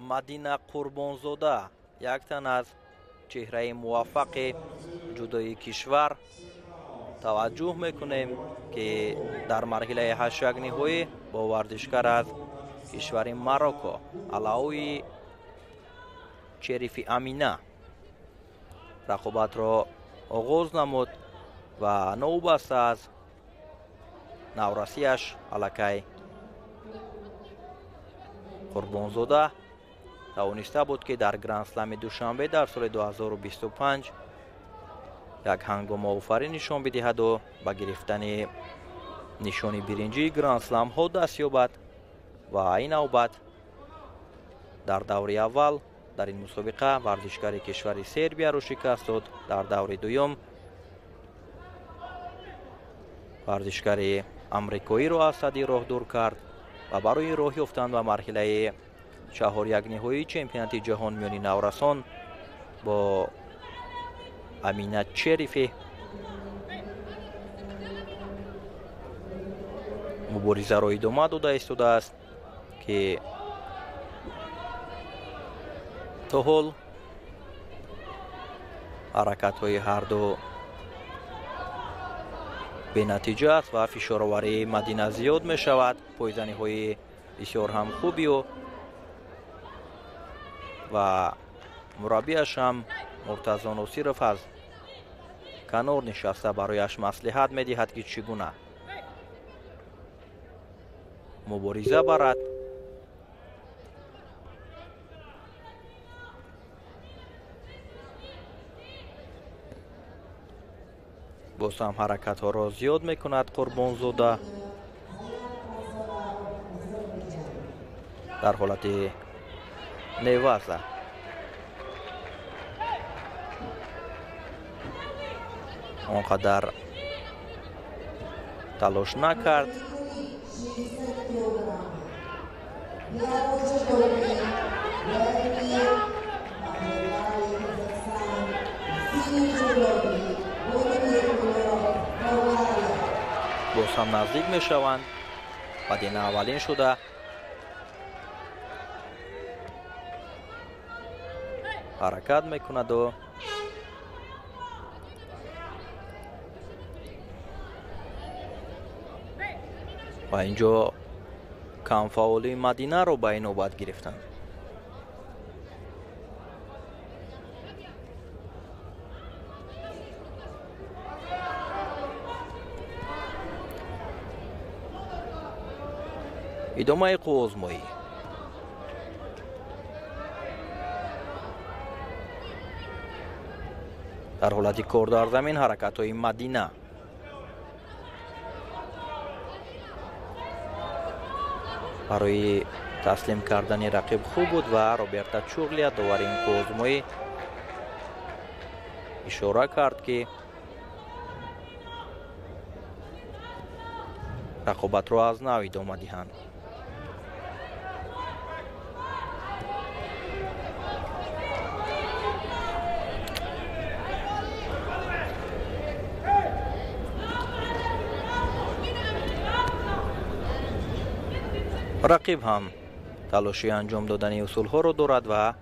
مدینه قربانزاده یک تن از چهره موفق جودوی کشور توجه میکنیم که در مرحله 8 نهایی با ورزشکار از کشور مراکو علاوی شریف امینه رقابت را آغاز نمود و نوبسته از نورسیش الکی قربانزاده توانسته بود که در گرند اسلم دوشنبه در سال 2025 یک هنگام آفرین نشان بدهد و به گرفتن نشانی برنجی گرند اسلم ها دست یابد و این نوبت در دور اول در این مسابقه ورزشکار کشور سربیا را شکست داد. در دور دوم ورزشکار امریکایی را از صدی راه دور کرد و برای راه یافتن به مرحله 4 نهایی چمپیونات جهان میان نورسان با امینه شریف مبارزه را ادامه داده ایستاده است که تا حال حرکت های هر دو به نتیجه است و فشارآوری مدینه زیاد می شود. پایزنی های بسیار هم خوبی و مربیش هم مرتضی ناصرف از کنار نشسته برایش مصلحت می دهد که چگونه مبارزه برد. باز هم حرکت ها را زیاد می کند قربانزاده در حالت نیوزه. آنقدر تلاش نکرد. باز هم نزدیک می شوند. بدین اولین شده. حرکت می کند و اینجا کمفعالی مدینه رو به این نوبت گرفتند. ادامه آزمایی در حالت کار در زمین حرکت های مدینه برای تسلیم کردن رقیب خوب بود و روبرتا چوغلیا داور این آزمایی اشاره کرد که رقابت را از نو ادامه دهند. رقیب هم تلاشی انجام دادن اصول ها را دارد و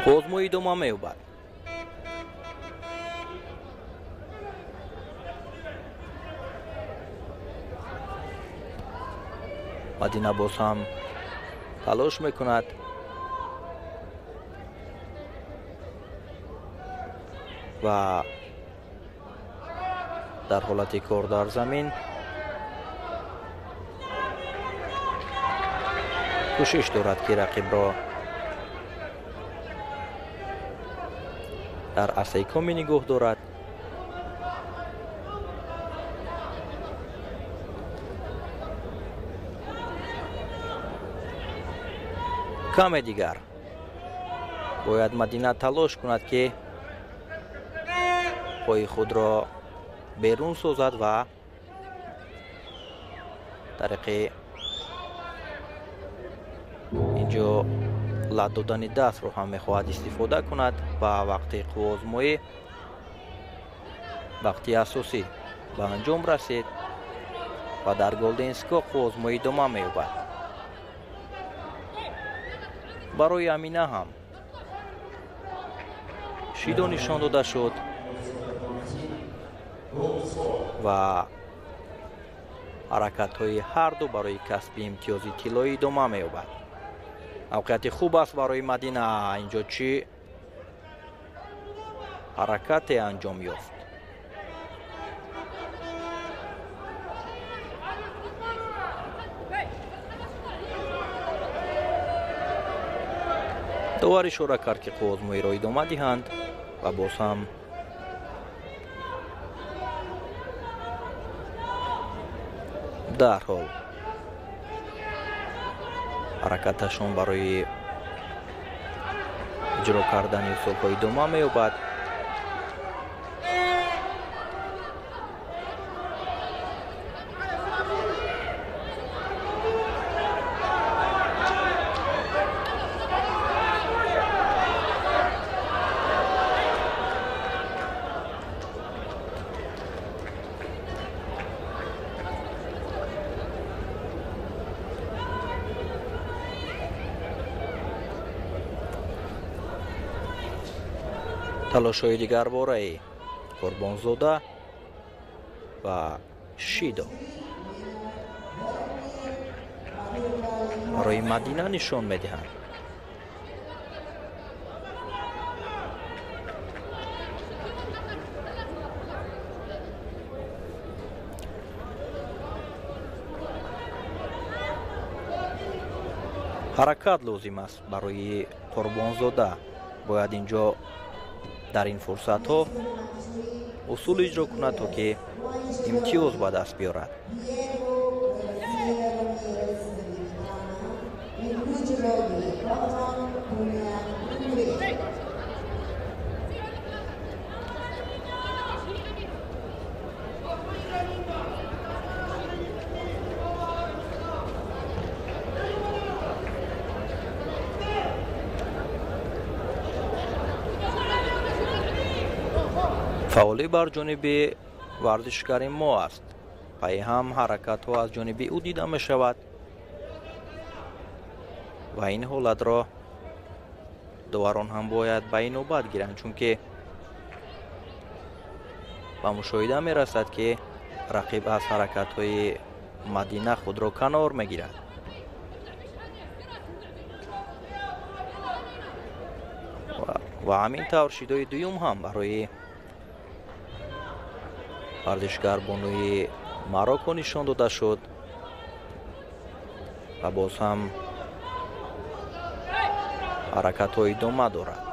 آزمایی ادامه می‌یابد. مدینه باز هم تلاش میکند و در حالت کار در زمین کوشش دارد که رقیب را در عرصه کمی نگاه دارد. کم دیگر باید مدینه تلاش کند که پای خود را بیرون سازد و طریق اینجا لط دادن دست رو هم میخواهد استفاده کند و وقتی قوازمایی وقتی اساسی به انجام رسید و در گلدن اسکا قوازمایی ادامه می‌یابد. برای امینه هم شیدو نشان داده شد و حرکت های هر دو برای کسب امتیازی طلایی ادامه می‌یابد. موقعیت خوب است برای مدینه. اینجا چی حرکت انجام یافت. داور اشاره کرد که قوازمایی را ادامه دهند و باز هم در حال حرکتشان برای اجرا کردن اصول‌های ادامه می‌یابد. تلاش‌های دیگر برای قربانزاده و شیدو برای مدینه نشان می‌دهند. حرکت لازم است برای قربانزاده. باید اینجا در این فرصت ها اصول اجرا کند تا که امتیاز به دست بیارد. فاولی بر جانب ورزشکار ما است. پای هم حرکت ها از جانب او دیده می شود و این حالت را داوران هم باید به نوبت گیرند، چون که به مشاهده می رسد که رقیب از حرکت های مدینه خود را کنار می گیرد. و همین طور شیدوی دویم هم برای ورزشگر بانوی مراکو نشان داده شد و باز هم حرکت های ادامه دارد.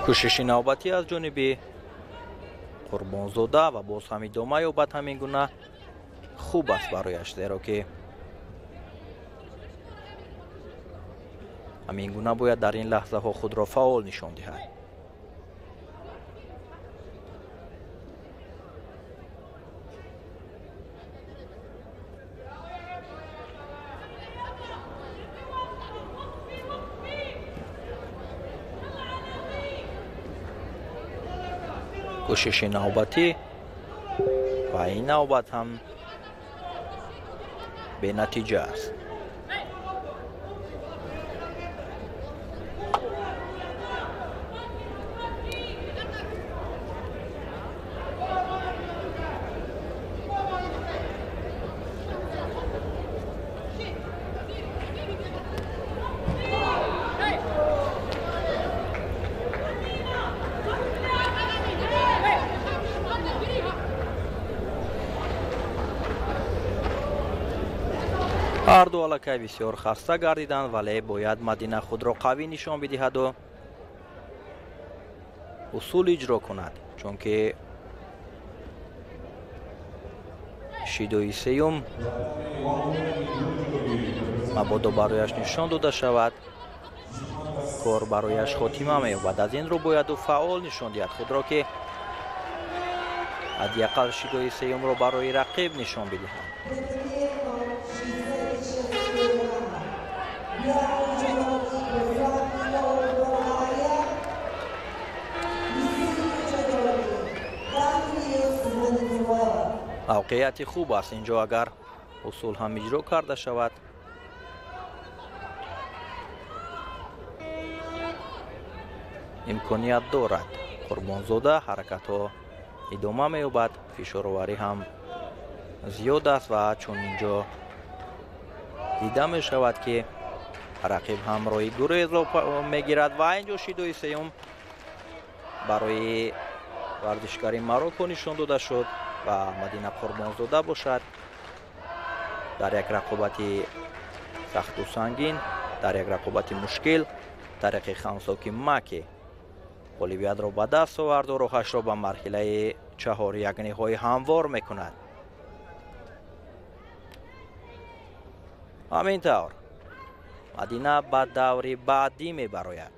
کوشش نوبتی از جانب قربانزاده و باز هم ادامه یابد همین گونه خوب است برایش، زیرا که همین گونه باید در این لحظه ها خود را فعال نشان دهد. کوشش نوبتی و این نوبت هم به نتیجه است. هر دو علکه بسیار خسته گردیدند، ولی باید مدینه خود را قوی نشان بدهد و اصول اجرا کند، چون که шидои сеюм мабодо барояш нишон дода шавад, кор барояш хотима меёбад. аз ин рӯ бояду фаъол нишон диҳад худро ки ҳадиақал шидои сеюмро барои рақиб нишон бидиҳад. мавқеияти хуб аст инҷо, агар усул ҳам иҷро карда шавад. имконият дорад. Қурбонзода ҳаракатҳо идома меёбад, фишороварӣ ҳам зиёд аст ва чун инҷо дида мешавад ки рақиб ҳам роҳи гурезро мегирад ва инҷо шидои сеюм барои варзишгари Марокко нишон дода шуд ва Мадина Қурбонзода бошад дар як рақобати сахту сангин, дар як рақобати мушкил тариқи Хансоки Маки ғолибиятро ба даст оварду роҳашро ба марҳилаи чаҳор якниҳои ҳамвор мекунад. ҳамин тавр Мадина ба даври баъдӣ мебарояд.